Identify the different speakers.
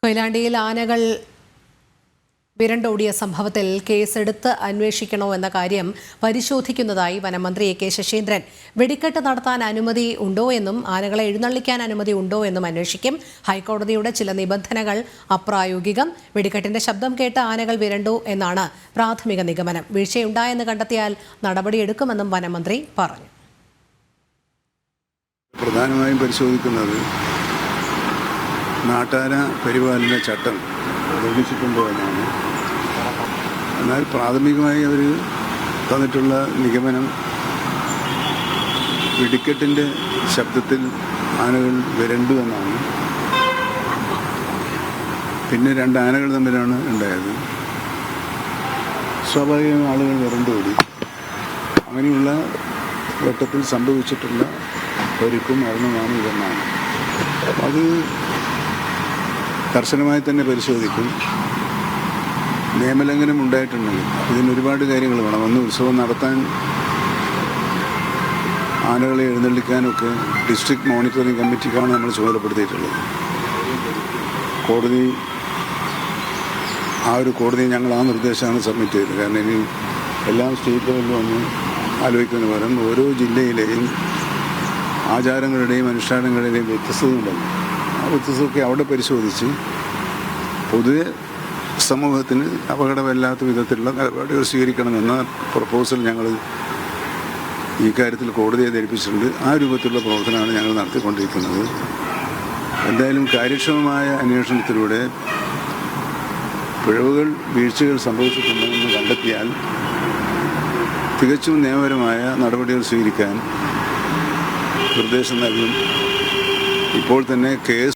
Speaker 1: കൊയിലാണ്ടിയിൽ ആനകൾ വിരണ്ടോടിയ സംഭവത്തിൽ കേസെടുത്ത് അന്വേഷിക്കണോ എന്ന കാര്യം പരിശോധിക്കുന്നതായി വനമന്ത്രി എ.കെ. ശശീന്ദ്രൻ. വെടിക്കെട്ട് നടത്താൻ അനുമതി ഉണ്ടോ എന്നും ആനകളെ എഴുന്നള്ളിക്കാൻ അനുമതി ഉണ്ടോ എന്നും അന്വേഷിക്കും. ഹൈക്കോടതിയുടെ ചില നിബന്ധനകൾ അപ്രായോഗികം. വെടിക്കെട്ടിന്റെ ശബ്ദം കേട്ട് ആനകൾ വിരണ്ടു എന്നാണ് പ്രാഥമിക നിഗമനം. വീഴ്ചയുണ്ടായെന്ന് കണ്ടെത്തിയാൽ നടപടിയെടുക്കുമെന്നും വനമന്ത്രി പറഞ്ഞു.
Speaker 2: പ്രധാനമായും പരിശോധിക്കുന്നത് നാട്ടാന പരിപാലന ചട്ടം നിർമ്മിച്ചിട്ടുണ്ടോ എന്നാണ്. എന്നാൽ പ്രാഥമികമായി അവർ തന്നിട്ടുള്ള നിഗമനം വെടിക്കെട്ടിൻ്റെ ശബ്ദത്തിൽ ആനകൾ വിരണ്ടു എന്നാണ്. പിന്നെ 2 ആനകൾ തമ്മിലാണ് ഉണ്ടായത്. സ്വാഭാവികമായി ആളുകൾ വിരണ്ടോടി. അങ്ങനെയുള്ള ഘട്ടത്തിൽ സംഭവിച്ചിട്ടുള്ള പരിക്കും മരണമാണ് ഇതെന്നാണ്. അത് കർശനമായി തന്നെ പരിശോധിക്കും. നിയമലംഘനം ഉണ്ടായിട്ടുണ്ടെങ്കിൽ ഇതിന് ഒരുപാട് കാര്യങ്ങൾ വേണം. ഒന്ന്, ഉത്സവം നടത്താൻ ആനകളെ എഴുന്നള്ളിക്കാനൊക്കെ ഡിസ്ട്രിക്ട് മോണിറ്ററിംഗ് കമ്മിറ്റിക്കാണ് നമ്മൾ ചുമതലപ്പെടുത്തിയിട്ടുള്ളത്. കോടതി ഞങ്ങൾ ആ നിർദ്ദേശമാണ് സബ്മിറ്റ് ചെയ്തത്. കാരണം ഇനി എല്ലാം സ്റ്റേറ്റ് ലെവലിൽ വന്ന് ആലോചിക്കുന്നതിന് പകരം ഓരോ ജില്ലയിലെയും ആചാരങ്ങളുടെയും അനുഷ്ഠാനങ്ങളുടെയും വ്യത്യസ്തതയുണ്ടല്ലോ. ആ വ്യത്യസ്തതയൊക്കെ അവിടെ പരിശോധിച്ച് പൊതുവെ സമൂഹത്തിന് അപകടമില്ലാത്ത വിധത്തിലുള്ള നടപടികൾ സ്വീകരിക്കണമെന്ന പ്രപ്പോസൽ ഞങ്ങൾ ഈ കാര്യത്തിൽ കോടതിയെ ധരിപ്പിച്ചിട്ടുണ്ട്. ആ രൂപത്തിലുള്ള പ്രവർത്തനമാണ് ഞങ്ങൾ നടത്തിക്കൊണ്ടിരിക്കുന്നത്. എന്തായാലും കാര്യക്ഷമമായ അന്വേഷണത്തിലൂടെ പിഴവുകൾ, വീഴ്ചകൾ സംഭവിച്ചിട്ടുണ്ടെന്ന് കണ്ടെത്തിയാൽ തികച്ചും നിയമപരമായ നടപടികൾ സ്വീകരിക്കാൻ നിർദ്ദേശം നൽകും. ഇപ്പോൾ തന്നെ കേസ്